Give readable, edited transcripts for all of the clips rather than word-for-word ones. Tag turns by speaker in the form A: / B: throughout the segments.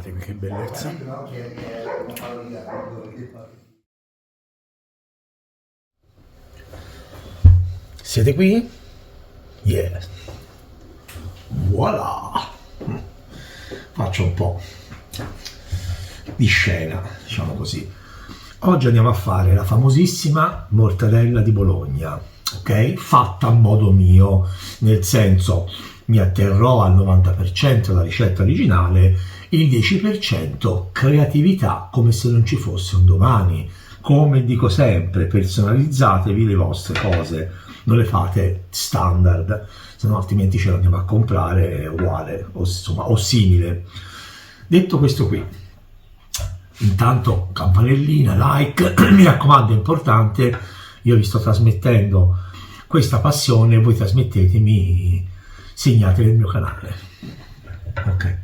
A: Guardatevi che bellezza. Siete qui? Yeah. Voilà. Faccio un po' di scena, diciamo così. Oggi andiamo a fare la famosissima mortadella di Bologna, ok? Fatta a modo mio, nel senso mi atterrò al 90% della ricetta originale, il 10% creatività, come se non ci fosse un domani. Come dico sempre, personalizzatevi le vostre cose, non le fate standard, se no altrimenti ce le andiamo a comprare uguale o, insomma, o simile. Detto questo qui, intanto campanellina, like, mi raccomando, è importante, io vi sto trasmettendo questa passione, voi trasmettetemi, segnate nel mio canale. Ok,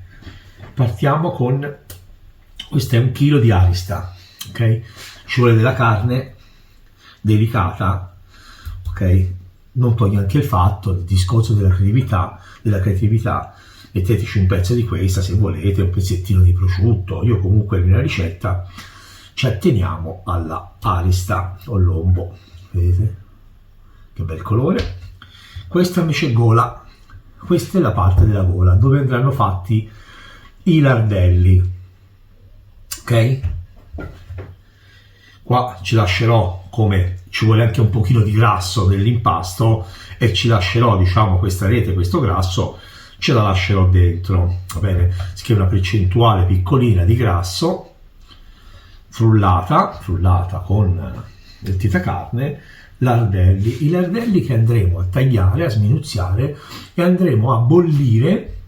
A: partiamo con, questo è 1 chilo di arista, ok? Ci vuole della carne delicata, ok? Non toglie anche il fatto, il discorso della creatività, metteteci un pezzo di questa se volete, un pezzettino di prosciutto. Io comunque nella ricetta ci atteniamo alla arista o lombo, vedete? Che bel colore. Questa invece è gola, questa è la parte della gola dove andranno fatti i lardelli, ok? Qua ci lascerò, come ci vuole anche un pochino di grasso nell'impasto, e ci lascerò, diciamo, questa rete, questo grasso ce la lascerò dentro, va bene? Si chiama una percentuale piccolina di grasso frullata con del tiracarne, lardelli, i lardelli che andremo a tagliare, a sminuzziare e andremo a bollire.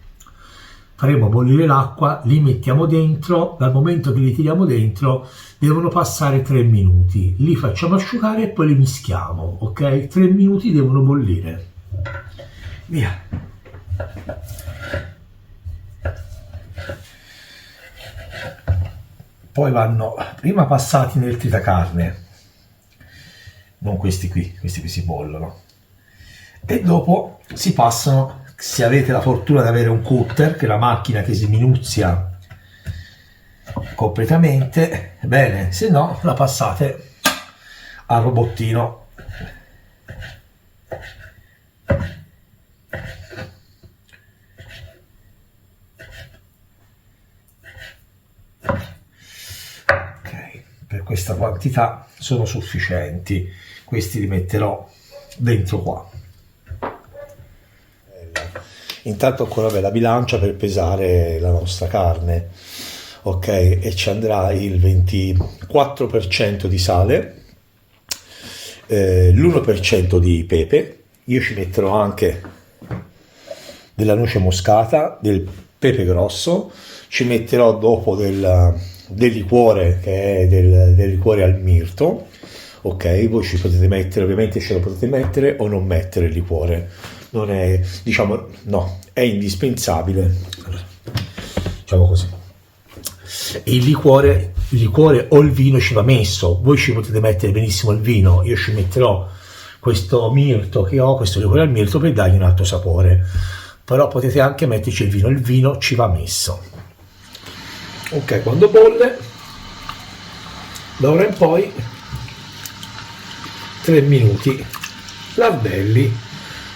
A: Faremo bollire l'acqua, li mettiamo dentro, dal momento che li tiriamo dentro devono passare 3 minuti, li facciamo asciugare e poi li mischiamo, ok? 3 minuti devono bollire. Via. Poi vanno prima passati nel tritacarne, non questi qui si bollono, e dopo si passano, se avete la fortuna di avere un cutter, che è la macchina che si minuzia completamente, bene, se no la passate al robottino. Ok, per questa quantità sono sufficienti, questi li metterò dentro qua. Intanto ancora la bilancia per pesare la nostra carne, ok? E ci andrà il 24% di sale, l'1% di pepe, io ci metterò anche della noce moscata, del pepe grosso, ci metterò dopo del liquore, che è del liquore al mirto, ok? Voi ci potete mettere, ovviamente ce lo potete mettere o non mettere il liquore, non è, diciamo, no, è indispensabile, diciamo così. Il liquore o il vino ci va messo, voi ci potete mettere benissimo il vino, io ci metterò questo mirto che ho, questo liquore al mirto, per dargli un altro sapore, però potete anche metterci il vino ci va messo. Ok, quando bolle, da ora in poi 3 minuti, lardelli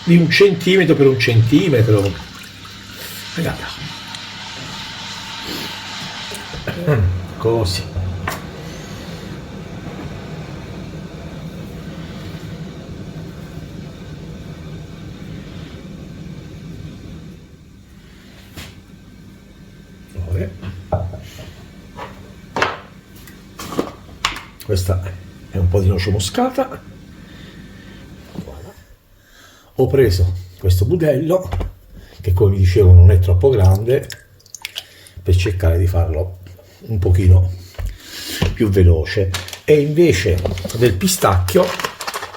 A: di 1 centimetro per 1 centimetro, guardate, così. Questa è un po' di noce moscata. Ho preso questo budello che, come vi dicevo, non è troppo grande, per cercare di farlo un pochino più veloce, e invece del pistacchio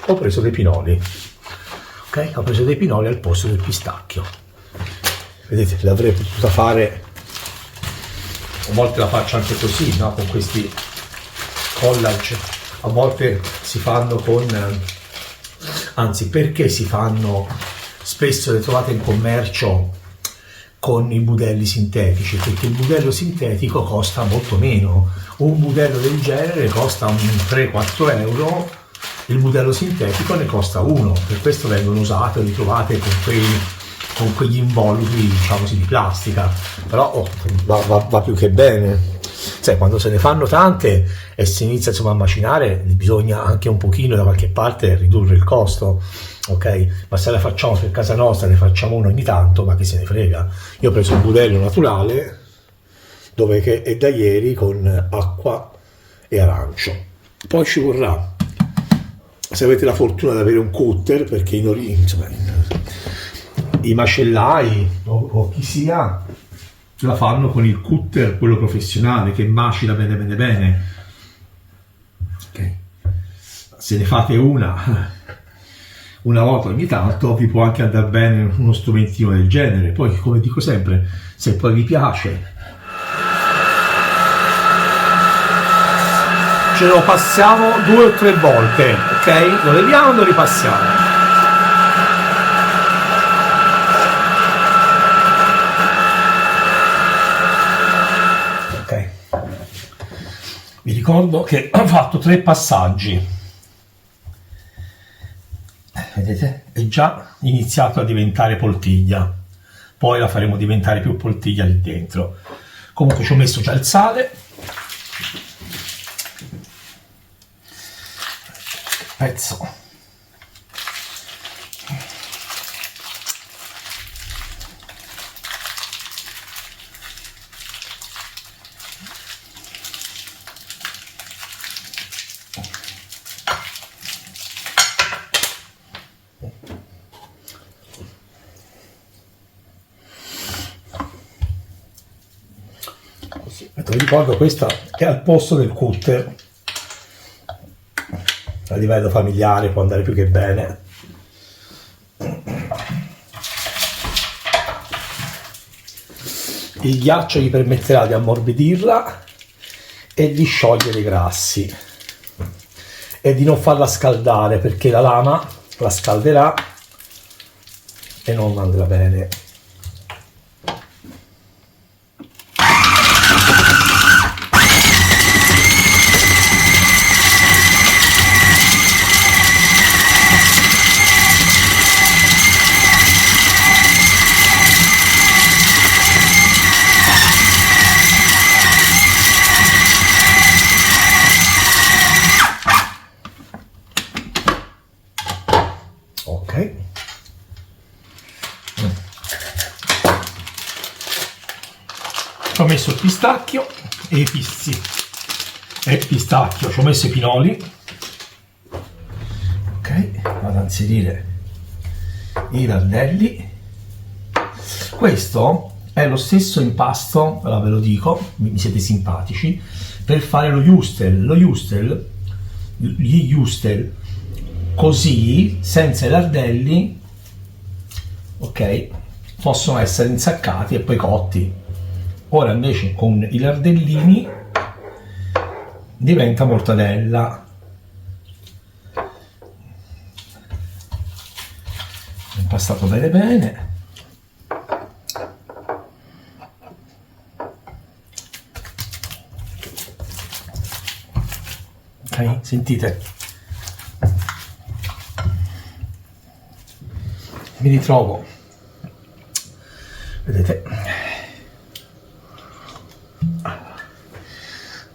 A: ho preso dei pinoli, ok? Ho preso dei pinoli al posto del pistacchio. Vedete, l'avrei potuta fare, a volte la faccio anche così, no? Con questi collage, a volte si fanno con, anzi, perché si fanno, spesso le trovate in commercio con i budelli sintetici, perché il budello sintetico costa molto meno. Un budello del genere costa un 3-4 euro, il budello sintetico ne costa 1, per questo vengono usate o ritrovate con quegli involucri, diciamo così, di plastica, però va più che bene. Sai, quando se ne fanno tante e si inizia insomma a macinare, bisogna anche un pochino da qualche parte ridurre il costo, ok? Ma se la facciamo per casa nostra, ne facciamo uno ogni tanto, ma chi se ne frega. Io ho preso un budello naturale che è da ieri, con acqua e arancio. Poi ci vorrà, se avete la fortuna di avere un cutter, perché insomma, i macellai o chi sia la fanno con il cutter, quello professionale, che macina bene bene bene. Okay. Se ne fate una volta ogni tanto, vi può anche andare bene uno strumentino del genere. Poi, come dico sempre, se poi vi piace, ce lo passiamo 2 o 3 volte, ok? Lo leviamo e lo ripassiamo. Vi ricordo che ho fatto 3 passaggi, vedete? È già iniziato a diventare poltiglia, poi la faremo diventare più poltiglia lì dentro. Comunque ci ho messo già il sale, pezzo vi ricordo, questa è al posto del cutter, a livello familiare può andare più che bene. Il ghiaccio gli permetterà di ammorbidirla e di sciogliere i grassi e di non farla scaldare, perché la lama la scalderà e non andrà bene. Ok, ci ho messo il pistacchio e i pissi e il pistacchio, ci ho messo i pinoli. Ok, vado a inserire i lardelli. Questo è lo stesso impasto, allora ve lo dico, mi siete simpatici, per fare lo Würstel. Gli Würstel così, senza i lardelli, ok, possono essere insaccati e poi cotti. Ora invece con i lardellini diventa mortadella. Impastato bene bene. Ok, sentite? Mi ritrovo, vedete,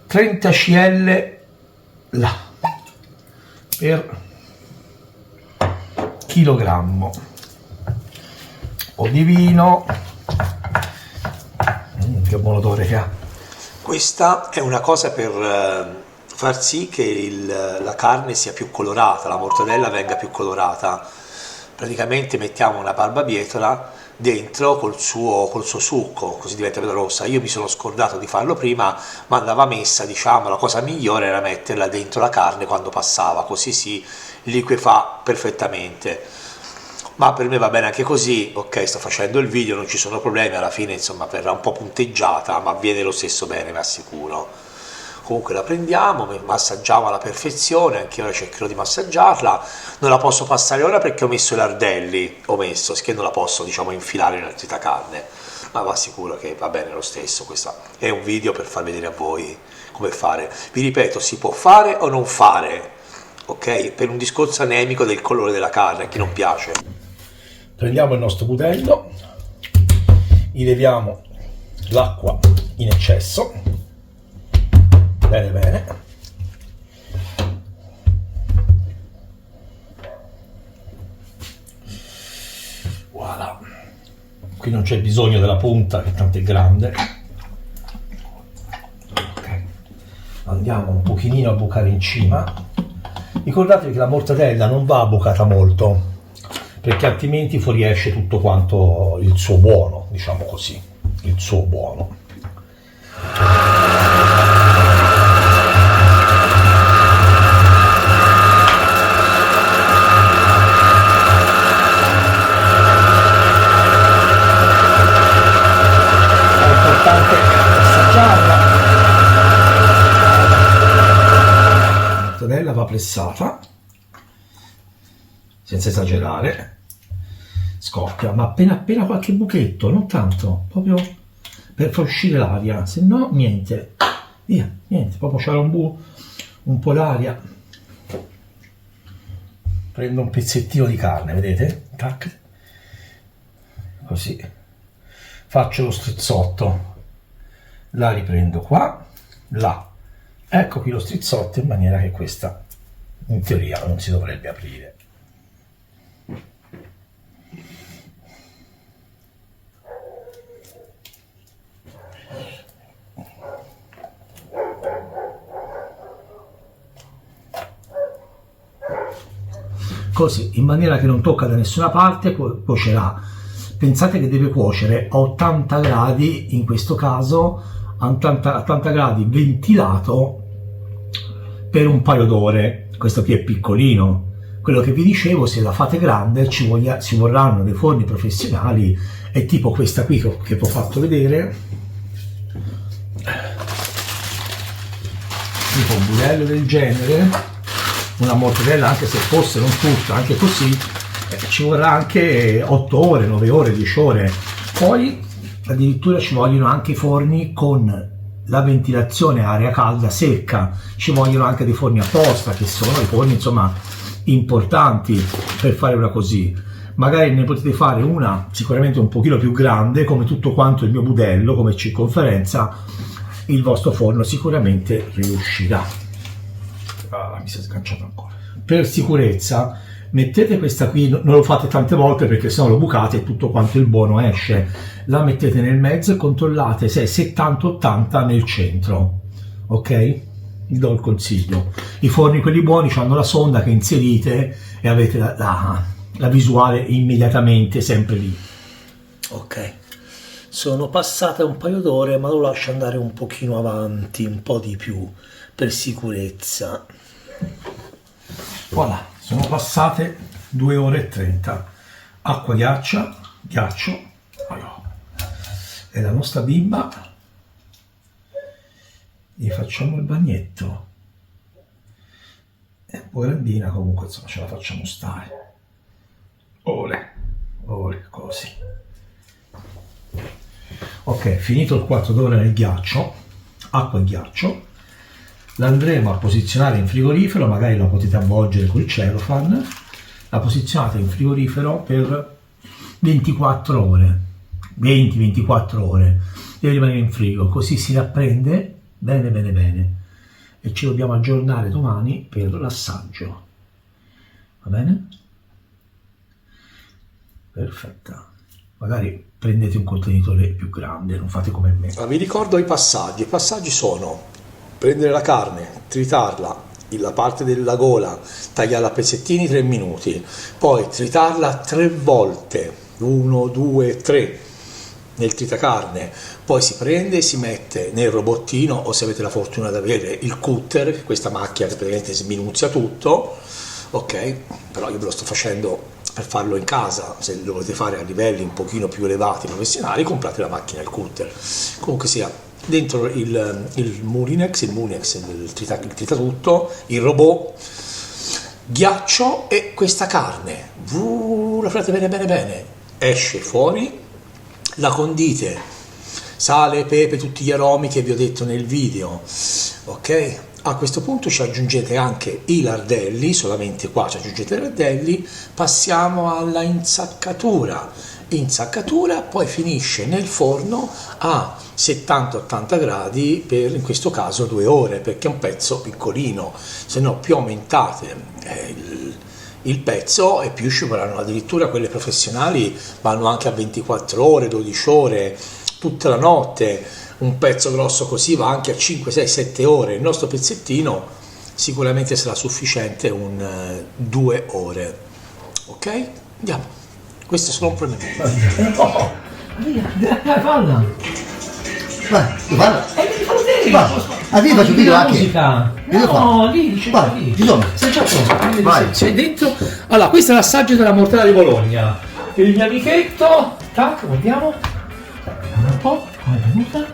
A: 30 cl là per chilogrammo o di vino. Che buon odore che ha. Questa è una cosa per far sì che la carne sia più colorata, la mortadella venga più colorata. Praticamente mettiamo una barbabietola dentro col suo succo, così diventa bella rossa. Io mi sono scordato di farlo prima, ma andava messa, diciamo, la cosa migliore era metterla dentro la carne quando passava, così si liquefà perfettamente. Ma per me va bene anche così, ok, sto facendo il video, non ci sono problemi, alla fine insomma verrà un po' punteggiata, ma viene lo stesso bene, vi assicuro. Comunque la prendiamo, massaggiamo alla perfezione, anche ora cercherò di massaggiarla. Non la posso passare ora perché ho messo i lardelli, che non la posso, diciamo, infilare nella trita carne. ma va sicuro che va bene lo stesso. Questo è un video per far vedere a voi come fare. Vi ripeto, si può fare o non fare, ok? Per un discorso anemico del colore della carne, a chi non piace. Prendiamo il nostro budello, gli leviamo l'acqua in eccesso, bene bene. Voilà. Qui non c'è bisogno della punta che tanto è grande. Ok. Andiamo un pochino a bucare in cima. Ricordatevi che la mortadella non va bucata molto, perché altrimenti fuoriesce tutto quanto il suo buono, diciamo così, il suo buono. È importante assaggiarla. La mortadella va pressata, senza esagerare. Scoppia, ma appena qualche buchetto, non tanto, proprio per far uscire l'aria, se no niente, via, niente, proprio c'era un po' l'aria. Prendo un pezzettino di carne, vedete? Tac. Così, faccio lo strizzotto, la riprendo qua, là, ecco qui lo strizzotto, in maniera che questa in teoria non si dovrebbe aprire. Così, in maniera che non tocca da nessuna parte, cuocerà. Pensate che deve cuocere a 80 gradi, in questo caso a 80 gradi ventilato per un paio d'ore. Questo qui è piccolino. Quello che vi dicevo, se la fate grande ci vorranno dei forni professionali, è tipo questa qui che vi ho fatto vedere, tipo un budello del genere. Una mortadella, anche se fosse non tutta, anche così, ci vorrà anche 8 ore, 9 ore, 10 ore. Poi addirittura ci vogliono anche i forni con la ventilazione a aria calda secca, ci vogliono anche dei forni apposta, che sono i forni insomma importanti per fare una così. Magari ne potete fare una sicuramente un pochino più grande, come tutto quanto il mio budello, come circonferenza, il vostro forno sicuramente riuscirà. Mi si è sganciato ancora. Per sicurezza mettete questa qui, non lo fate tante volte perché sennò lo bucate e tutto quanto il buono esce. La mettete nel mezzo e controllate se è 70-80 nel centro, ok? Vi do il consiglio. I forni quelli buoni hanno la sonda che inserite e avete la visuale immediatamente sempre lì. Ok, sono passate un paio d'ore, ma lo lascio andare un pochino avanti, un po' di più per sicurezza. Voilà, sono passate 2 ore e 30. Acqua, ghiaccio e la nostra bimba gli facciamo il bagnetto. È un po' grandina, comunque insomma ce la facciamo stare. Ole, così. Ok, finito il quarto d'ora nel ghiaccio, acqua e ghiaccio, l'andremo a posizionare in frigorifero, magari la potete avvolgere col cellophane, la posizionate in frigorifero per 24 ore, 20-24 ore, deve rimanere in frigo, così si rapprende bene e ci dobbiamo aggiornare domani per l'assaggio, va bene? Perfetta. Magari prendete un contenitore più grande, non fate come me. Vi ricordo i passaggi sono: prendere la carne, tritarla, la parte della gola, tagliarla a pezzettini 3 minuti, poi tritarla 3 volte, 1, 2, 3 nel tritacarne, poi si prende e si mette nel robottino, o se avete la fortuna di avere il cutter, questa macchina che praticamente sminuzia tutto, ok? Però io ve lo sto facendo per farlo in casa. Se lo volete fare a livelli un pochino più elevati professionali, comprate la macchina, il cutter. Comunque sia, dentro il Moulinex, il tritatutto, il robot, ghiaccio e questa carne, la fate bene, esce fuori la condite, sale, pepe, tutti gli aromi che vi ho detto nel video, ok? A questo punto ci aggiungete anche i lardelli, solamente qua ci aggiungete i lardelli, passiamo alla insaccatura, poi finisce nel forno a 70-80 gradi per, in questo caso, 2 ore, perché è un pezzo piccolino, se no più aumentate il pezzo e più ci vorranno. Addirittura quelle professionali vanno anche a 24 ore, 12 ore, tutta la notte. Un pezzo grosso così va anche a 5, 6, 7 ore. Il nostro pezzettino sicuramente sarà sufficiente 2 ore. Ok? Andiamo. Queste sono un problema.
B: No! Falla!
A: Vai,
B: fallo te!
A: Ah, lì faccio video anche.
B: Musica. No, lì,
A: vai, ci sono.
B: Sei già pronto.
A: Vai.
B: Sei dentro. Allora, questo è l'assaggio della mortadella di Bologna. Il mio amichetto. Tac, guardiamo. Un po'. Come è venuta?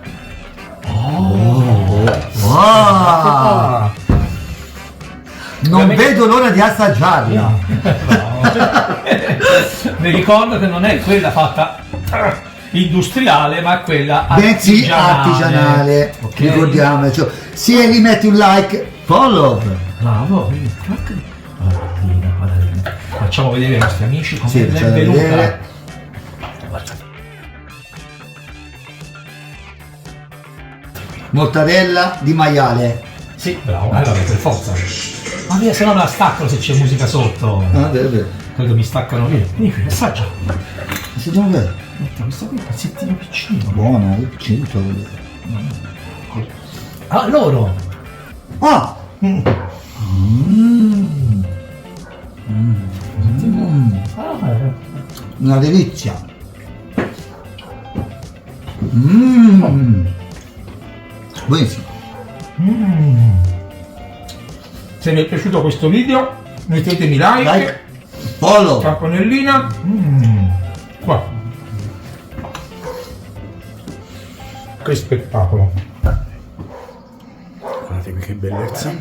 A: Wow. Non vedo l'ora di assaggiarla.
B: Vi ricordo che non è quella fatta industriale, ma quella
A: bensì
B: artigianale.
A: Okay. Ricordiamoci. Se gli metti un like, follow.
B: Bravo. Facciamo vedere ai nostri amici come è venuta.
A: Mortadella di maiale.
B: Sì, bravo, vabbè, per forza. Ma via, se no me la staccano se c'è musica sotto.
A: Ah, vero.
B: Credo mi staccano via. Vieni qui, assaggia.
A: Assaggiamo bene.
B: Questo qui è un pezzettino piccino.
A: Buona, è piccino.
B: Ah, loro!
A: Ah! Una delizia. Buonissimo.
B: Se vi è piaciuto questo video mettetemi like,
A: follow,
B: campanellina. Qua. Che spettacolo. Guardate che bellezza.